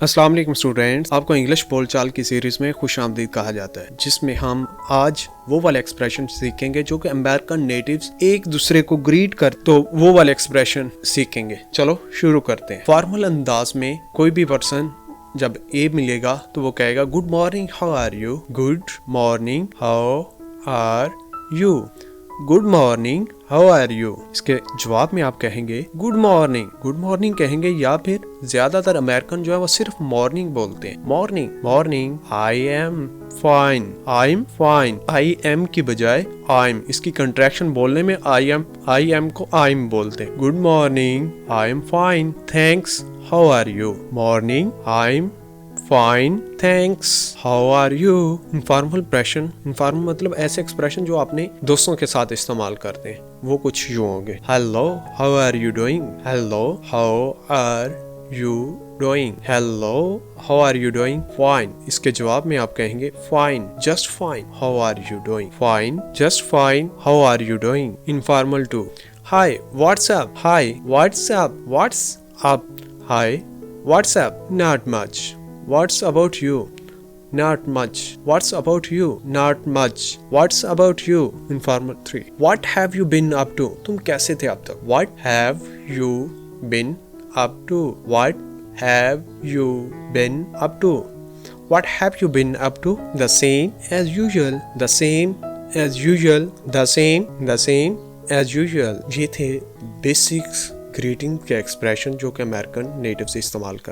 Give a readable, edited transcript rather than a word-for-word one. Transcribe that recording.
अस्सलाम वालेकुम स्टूडेंट्स, आपको इंग्लिश बोलचाल की सीरीज में खुशामदीद कहा जाता है, जिसमें हम आज वो वाले एक्सप्रेशन सीखेंगे जो कि अमेरिकन नेटिव्स एक दूसरे को ग्रीट कर तो वो वाले एक्सप्रेशन सीखेंगे। चलो शुरू करते हैं। फॉर्मल अंदाज में कोई भी पर्सन जब ए मिलेगा तो वो कहेगा good morning how are you, good morning how are you, good morning how are you. इसके जवाब में आप कहेंगे गुड मॉर्निंग कहेंगे, या फिर ज्यादातर अमेरिकन जो है वो सिर्फ मॉर्निंग बोलते हैं। Morning I am fine, I am की बजाय आई एम, इसकी कंट्रैक्शन बोलने में आई एम को आई एम बोलते हैं। Good morning I am fine, thanks how are you, morning I am fine thanks how are you. Informal मतलब ऐसे एक्सप्रेशन जो आपने दोस्तों के साथ इस्तेमाल करते हैं, वो कुछ यूं होंगे। Hello how are you doing, hello how are you doing, hello how are you doing, fine. इसके जवाब में आप कहेंगे fine, just fine how are you doing, fine just fine how are you doing. Informal 2, hi what's up, hi what's up, hi what's up, not much, What's about you? Not much. What's about you? Not much. What's about you? Informal 3. What have you been up to? तुम कैसे थे अब तक? What have you been up to? What have you been up to? What have you been up to? The same as usual. The same as usual. The same as usual. ये थे basics greeting के expression जो कि American natives इस्तेमाल करते हैं।